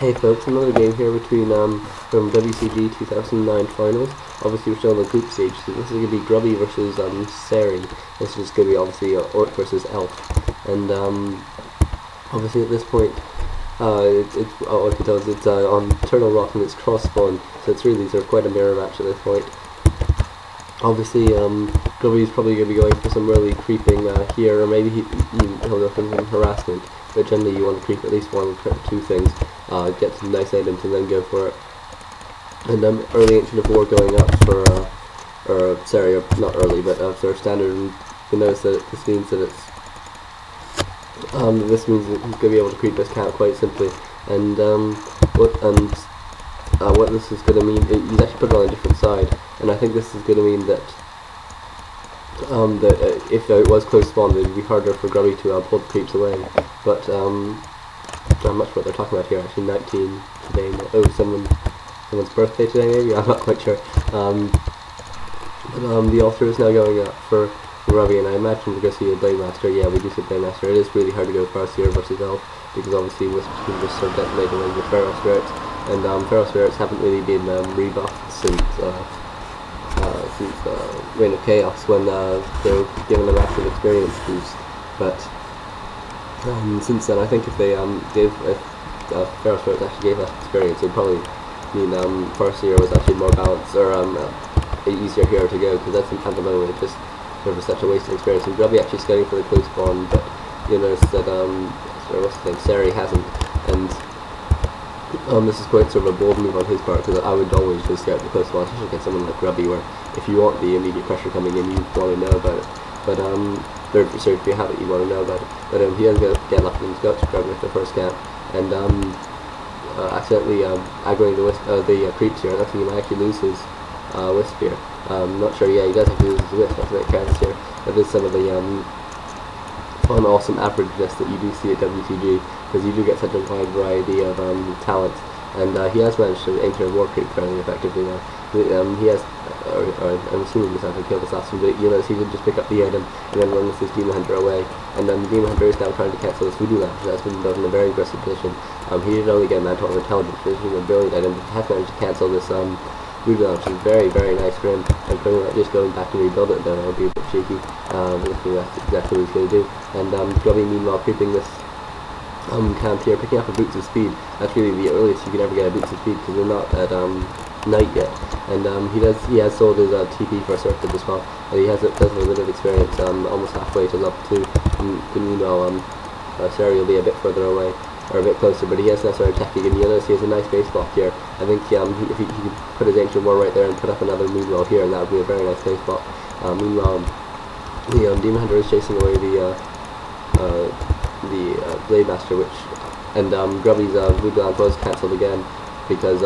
Hey folks, another game here between from WCG 2009 finals. Obviously we're still in the group stage, so this is going to be Grubby versus Serry. This is going to be obviously Orc versus Elf. And obviously at this point, what it does, it's on Turtle Rock and it's cross spawn, so it's really sort of quite a mirror match at this point. Obviously Grubby's probably going to be going for some early creeping here, or maybe he'll go for some harassment. But generally you want to creep at least one or two things, get some nice items and then go for it. And early Ancient of War going up for, or sorry, not early, but sort of standard, and you notice that this means that it's, this means that he's going to be able to creep this camp quite simply. And what this is going to mean, he's actually put it on a different side, and I think this is going to mean that if it was close spawn, it would be harder for Grubby to pull the creeps away. But I'm not sure what they're talking about here. Actually, 19 today. Oh, someone's birthday today, maybe. I'm not quite sure. The altar is now going up for Grubby, and I imagine we're going to see a Blade Master. Yeah, we do see Blade Master. It is really hard to go Farseer versus Elf because obviously Wisps can just sort of detonate away with Feral Spirits, and Feral Spirits haven't really been rebuffed since Reign of Chaos, when they were given a massive experience boost. But since then, I think if they if Feral Spirits actually gave us experience, it would probably mean Farseer was actually more balanced, or easier hero to go, because that's at the moment it's just sort of such a waste of experience. And Grubby actually scouting for the close spawn, but you notice that what's the thing, Serry hasn't, and this is quite sort of a bold move on his part, because I would always just scout the close spawn, especially against someone like Grubby, where if you want the immediate pressure coming in, you want to know about it. But if you have it, you want to know about it. But he doesn't get lucky and scouts Grubby with the first camp, and accidentally aggroing the creeps here. That's when he might actually lose his Wisp here. Not sure. Yeah, he does have to lose his Wisp. That's a bit careless here. That is some of the fun, awesome averageness that you do see at WCG, because you do get such a wide variety of talents. And he has managed to enter War Creep fairly effectively now. He has, I'm assuming he's not going to kill this last one, but you notice he can just pick up the item and then run with his Demon Hunter away. And the Demon Hunter is now trying to cancel this Voodoo Lamp, that's been built in a very aggressive position. He did only get a Mantle of Intelligence, which is a brilliant item, but he has managed to cancel this Voodoo Lamp, which is very, very nice for him. And just going back and rebuild it, then it'll be a bit cheeky. Looking at exactly what he's going to do. And Grubby, meanwhile, creeping this camp here, picking up a Boots of Speed. That's really the earliest you can ever get a Boots of Speed, because they're not at night yet. And he has sold his TP for a Circuit as well, and he does have a bit of experience, almost halfway to level 2. Meanwhile, Serry will be a bit further away, or a bit closer, but he has now started attacking, and you'll notice he has a nice base block here. I think if he could put his Ancient War right there and put up another Moonwell here, and that would be a very nice base block. Meanwhile, the Demon Hunter is chasing away the Blade Master, and Grubby's Voodoo Lamp was cancelled again, because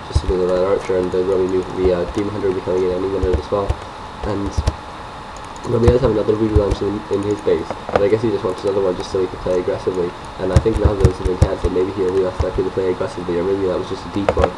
just because of that Archer, and Grubby knew the Demon Hunter would be coming in any minute as well. And Grubby does have another Voodoo Lamp in his base, but I guess he just wants another one just so he can play aggressively. And I think now those have been cancelled, maybe he'll be less likely to play aggressively, or maybe that was just a decoy.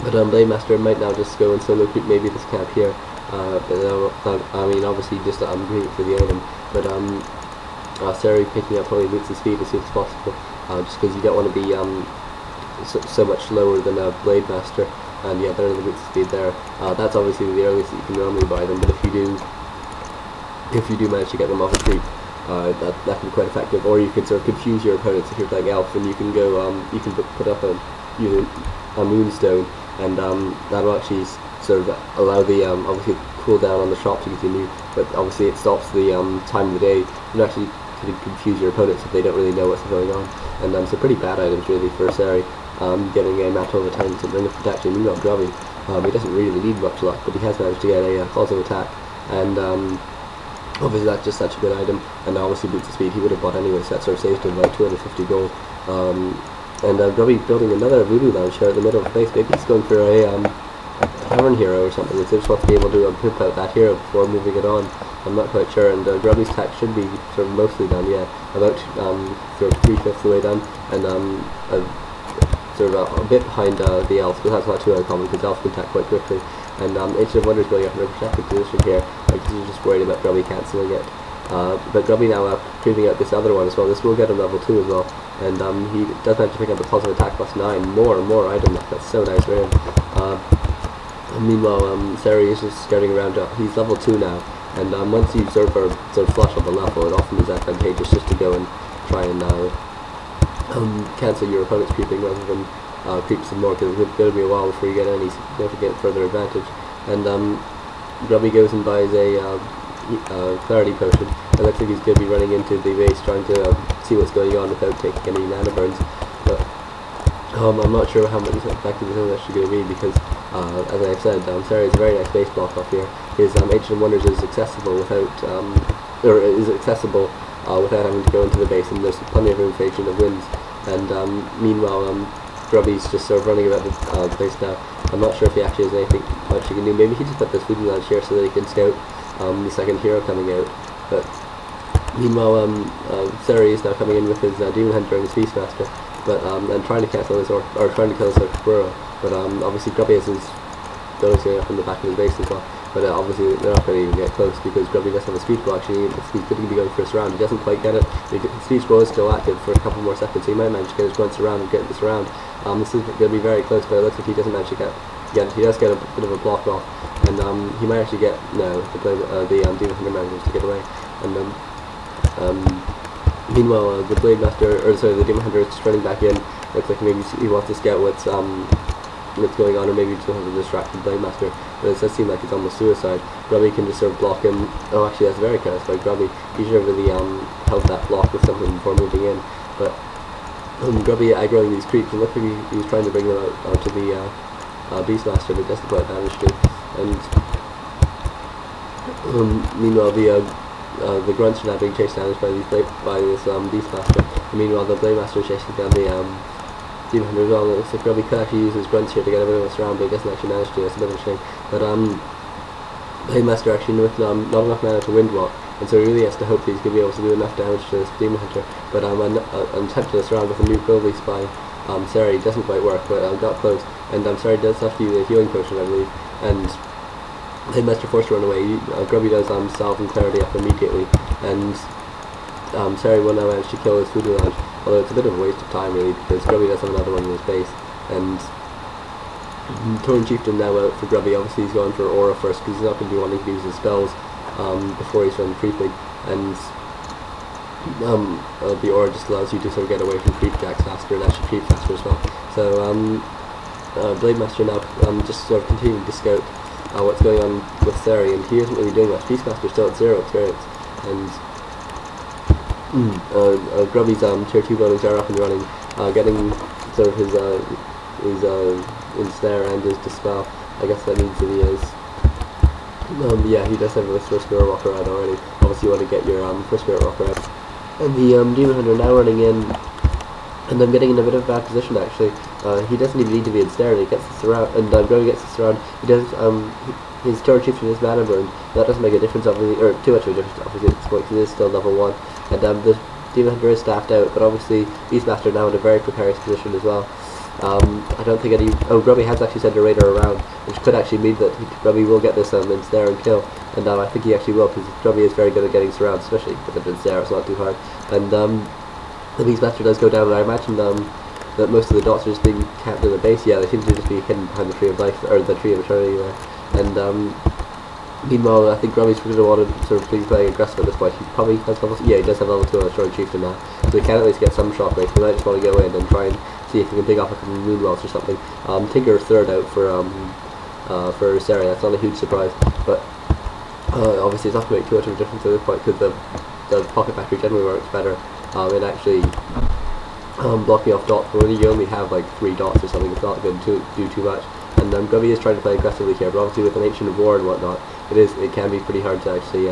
But Blade Master might now just go and solo creep maybe this camp here. I mean, obviously just greedy for the item, but Serry picking up probably Boots of Speed as soon as possible, just because you don't want to be so much lower than a Blade Master. And yeah, there are the Boots of Speed there. That's obviously the earliest that you can normally buy them, but if you do manage to get them off a creep, that can be quite effective. Or you can sort of confuse your opponents if you're playing Elf, and you can go you can put up a Moonstone, and that'll actually sort of allow the obviously cooldown on the shop to continue, but obviously it stops the time of the day. You actually can confuse your opponents if they don't really know what's going on, and so pretty bad items really for Serry. Getting a Mantle of Intelligence and Ring of Protection. Meanwhile, Grubby, he doesn't really need much luck, but he has managed to get a Claws of Attack, and obviously that's just such a good item. And obviously Boots of Speed he would have bought anyway, so that sort of saved him like 250 gold. And Grubby building another Voodoo Lounge here at the middle of the base. Maybe he's going for a Tavern Hero or something. He just wants to be able to pimp out that hero before moving it on. I'm not quite sure. And Grubby's attack should be sort of mostly done. Yeah, about sort of 3/5 of the way done, and sort of a bit behind the Elf, but that's not too uncommon because Elf can attack quite quickly. And Ancient of Wonders going up in a protected position here, like he's just worried about Grubby cancelling it. But Grubby now creeping out this other one as well. This will get him level 2 as well, and he does manage to pick up the positive attack plus 9. More item luck. That's so nice for him. And meanwhile, Serry is just skirting around. He's level 2 now, and once you sort of flush up a level, it often is advantageous just to go and try and cancel your opponent's creeping rather than creep some more, because it's going to be a while before you get any significant further advantage. And Grubby goes and buys a clarity potion. It looks like he's going to be running into the base trying to see what's going on without taking any mana burns. But I'm not sure how much effective this is actually going to be, because as I said, Serry is a very nice base block off here. His Ancient Wonders is accessible without without having to go into the base, and there's plenty of room for Agent of Winds. And meanwhile, Grubby's just sort of running about the place now. I'm not sure if he actually has anything much he can do. Maybe he just put this Voodoo Lounge here so that he can scout the second hero coming out. But meanwhile, Serry is now coming in with his Demon Hunter and his Beastmaster, but and trying to cancel his or trying to kill his Squirrel. But obviously Grubby has his those going up in the back of his base as well. But obviously they're not going to even get close, because Grubby does have a speed scroll. Actually, he's going to be going for his round. He doesn't quite get it. The speed scroll is still active for a couple more seconds, so he might manage to get his grunts around and get this round. This is going to be very close, but it looks like he doesn't manage to get. He does get a bit of a block off, and he might actually get the Demon Hunter manages to get away. And meanwhile, the the Demon Hunter is just running back in. Looks like maybe he wants to scout what's going on, or maybe just have a distracted Blade Master. But it does seem like it's almost suicide. Grubby can just sort of block him. Oh, actually, that's very careless by Grubby. He should have really held that block with something before moving in. But Grubby aggroing these creeps, and look like he was trying to bring them out to the Beastmaster, but doesn't quite manage to. And meanwhile, the grunts are now being chased down by this Beastmaster. And meanwhile, the Blade Master is chasing down the Demon Hunter as well. It looks like Grubby could actually use his grunts here to get a bit of a surround, but he doesn't actually manage to. It's a bit of a shame. But Blade Master actually with not enough mana to Windwalk, and so he really has to hope that he's going to be able to do enough damage to this Demon Hunter. But an attempt to surround with a new Pro Release by Serry doesn't quite work, but got close. And Serry does have to use a healing potion, I believe, and Blade Master forced to run away. Grubby does Salve and Clarity up immediately, and Serry will now manage to kill his Voodoo Lounge, although it's a bit of a waste of time really, because Grubby does have another one in his base. And Tauren Chieftain now out for Grubby. Obviously he's going for Aura first, because he's not going to be wanting to use his spells before he's done creeping, and the Aura just allows you to sort of get away from creep jacks faster, and actually creep faster as well. So Blade Master now just sort of continuing to scout what's going on with Serry, and he isn't really doing much. Beastmaster's still at 0 experience, and Grubby's tier 2 buildings are up and running, getting sort of his Ensnare and his Dispel. I guess that means that he is. Yeah, he does have a first Spirit Walker out already. Obviously you want to get your first Spirit Walker out. And the Demon Hunter now running in, and I'm getting in a bit of a bad position actually. He doesn't even need to be ensnared. He gets the surround, and Grubby gets the surround. He does his Tauren Chieftain is mana burned. That doesn't make a difference obviously, or too much of a difference obviously at this point, because it is still level 1. And the Demon Hunter is staffed out, but obviously Beastmaster now in a very precarious position as well. I don't think any. Oh, Grubby has actually sent a raider around, which could actually mean that Grubby will get this ensnare and kill. And I think he actually will, because Grubby is very good at getting surround, especially with an ensnare. It's not too hard. And the Beastmaster does go down, and I imagine that most of the dots are just being camped in the base. Yeah, they seem to just be hidden behind the Tree of Life, or the Tree of Eternity there. And meanwhile, I think Grubby's going to want to sort of be playing aggressive at this point. He probably has level. Yeah, he does have level 2 on the Tauren Chieftain now, so he can at least get some shockwave. He might just want to go in and try and see if he can pick off a couple of Moonwells or something. Tinker third out for Serry. That's not a huge surprise, but obviously it's not going to make too much of a difference at this point, because the Pocket Factory generally works better in actually blocking off dots. But when you only have like 3 dots or something, it's not going to do too much. And Grubby is trying to play aggressively here, but obviously with an Ancient of War and whatnot, it can be pretty hard to actually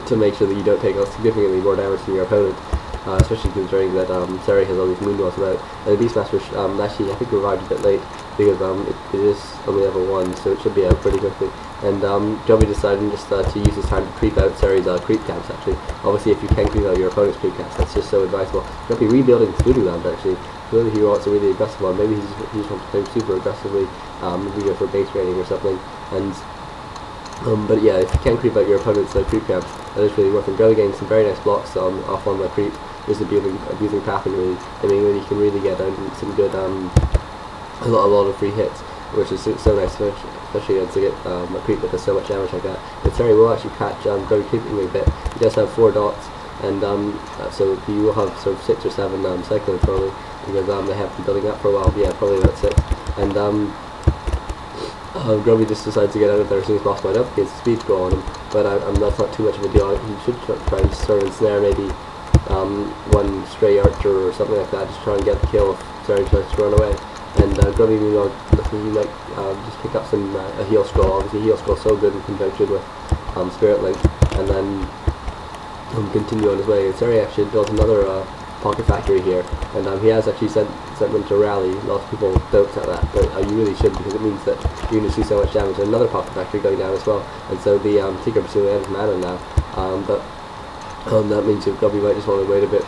to make sure that you don't take significantly more damage than your opponent, especially considering that Serry has all these Moonwells about. And the Beastmaster actually I think arrived a bit late, because it is only level 1, so it should be out pretty quickly. And Grubby decided just to use his time to creep out Serry's creep camps actually. Obviously if you can creep out your opponent's creep camps, that's just so advisable. Grubby rebuilding his Voodoo Lounge actually. Clearly he wants a really aggressive one. Maybe he just wants to play super aggressively, maybe go for base raiding or something. And but yeah, if you can creep out your opponent's creep camps, that is really working. Grubby getting some very nice blocks off on my creep, just abusing pathing really. I mean, when you can really get down to some good, a lot of free hits, which is so nice, especially against a creep that does so much damage like that. But Serry will actually catch Grubby creeping a bit. He does have 4 dots, and so he will have sort of 6 or 7 cycling probably, because they have been building up for a while. Yeah, probably about 6. And Grubby just decides to get out of there as soon as possible. I don't think he has speed to go on him, but that's not too much of a deal. He should try and sort of ensnare maybe one stray archer or something like that, just try and get the kill if Serry tries to run away. And Grubby, he might just pick up some a heal scroll. Obviously, heal scroll so good in conjunction with Spirit Link, and then continue on his way. And Serry actually builds another pocket factory here, and he has actually sent them to rally. A lot of people don't at that, but you really should, because it means that you're going to see so much damage. And another pocket factory going down as well, and so the Tinker pursuing out of mana now. But that means that Grubby might just want to wait a bit.